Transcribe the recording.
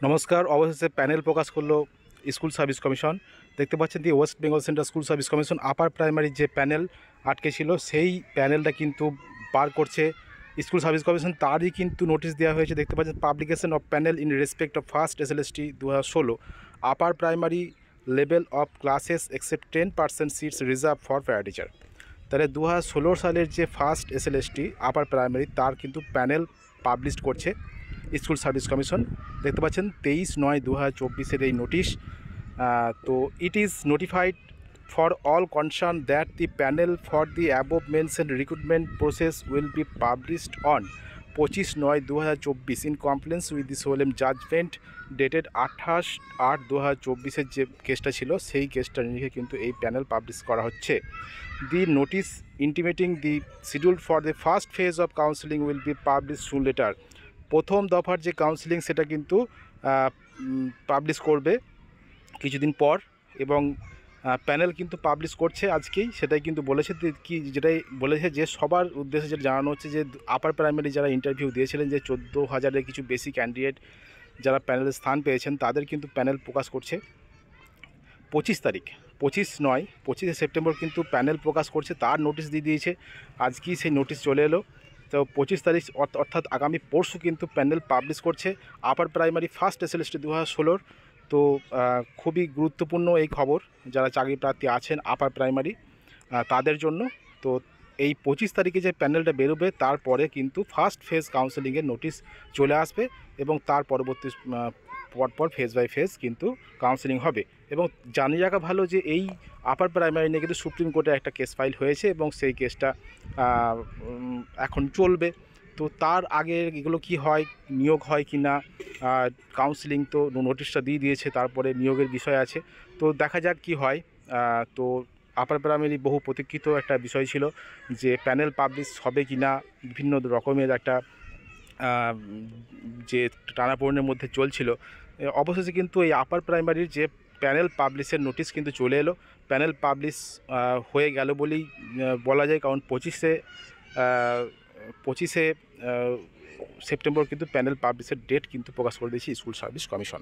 নমস্কার। অবশেষে প্যানেল প্রকাশ করলো স্কুল সার্ভিস কমিশন। দেখতে পাচ্ছেন the West Bengal Central School service Commission upper primary যে প্যানেল আটকে ছিল সেই প্যানেলটা কিন্তু বার করছে স্কুল সার্ভিস কমিশন। তারই কিন্তু নোটিশ দেওয়া হয়েছে। দেখতে পাচ্ছেন publication of panel in respect of first SLST 2016 upper primary level of classes except 10% seats reserve for para teacher. তাহলে 2016 সালের যে ফার্স্ট SLST আপার প্রাইমারি তার কিন্তু প্যানেল পাবলিশ করছে স্কুল সার্ভিস কমিশন। দেখতে পাচ্ছেন 23/9/2024 এই নোটিশ। তো it is notified for all concern that the panel for the above mention recruitment process will be published on 25/9/2024 in compliance with the solemn judgement dated 28/8/2024 যে কেসটা ছিল সেই কেসটা নিয়ে কিন্তু এই প্যানেল পাবলিশ করা হচ্ছে। The notice intimating the schedule for the first phase of counselling will be publish soon later. প্রথম দফার যে কাউন্সিলিং সেটা কিন্তু পাবলিশ করবে কিছুদিন পর, এবং প্যানেল কিন্তু পাবলিশ করছে আজকেই। সেটাই কিন্তু বলেছে কি, যেটাই বলেছে যে সবার উদ্দেশ্যে যেটা জানানো হচ্ছে যে আপার প্রাইমারি যারা ইন্টারভিউ দিয়েছিলেন, যে 14,000-এর কিছু বেশি ক্যান্ডিডেট যারা প্যানেলে স্থান পেয়েছেন, তাদের কিন্তু প্যানেল প্রকাশ করছে 25 তারিখ। 25 সেপ্টেম্বর কিন্তু প্যানেল প্রকাশ করছে, তার নোটিশ দিয়ে দিয়েছে। আজকেই সেই নোটিশ চলে এলো। তো 25 তারিখ অর্থাৎ আগামী পরশু কিন্তু প্যানেল পাবলিশ করছে আপার প্রাইমারি ফার্স্ট SLST 2016। তো খুবই গুরুত্বপূর্ণ এই খবর যারা চাকরি প্রার্থী আছেন আপার প্রাইমারি তাদের জন্য। তো এই 25 তারিখে যে প্যানেলটা বেরোবে তারপরে কিন্তু ফার্স্ট ফেজ কাউন্সেলিংয়ের নোটিশ চলে আসবে, এবং তার পরবর্তী পরপর ফেজ বাই ফেজ কিন্তু কাউন্সেলিং হবে। এবং জানিয়ে রাখা ভালো যে এই আপার প্রাইমারি নিয়ে কিন্তু সুপ্রিম কোর্টে একটা কেস ফাইল হয়েছে, এবং সেই কেসটা এখন চলবে। তো তার আগে এগুলো কি হয়, নিয়োগ হয় কি না, কাউন্সিলিং তো নোটিশটা দিয়ে দিয়েছে, তারপরে নিয়োগের বিষয় আছে। তো দেখা যাক কি হয়। তো আপার প্রাইমারি বহু প্রতীক্ষিত একটা বিষয় ছিল যে প্যানেল পাবলিশ হবে কি না, বিভিন্ন রকমের একটা যে টানাপোড়েনের মধ্যে চলছিল। অবশেষে কিন্তু এই আপার প্রাইমারির যে প্যানেল পাবলিশের নোটিশ কিন্তু চলে এলো। প্যানেল পাবলিশ হয়ে গেল বলেই বলা যায়, কারণ 25শে সেপ্টেম্বর কিন্তু প্যানেল পাবলিশের ডেট কিন্তু প্রকাশ করে দিয়েছে স্কুল সার্ভিস কমিশন।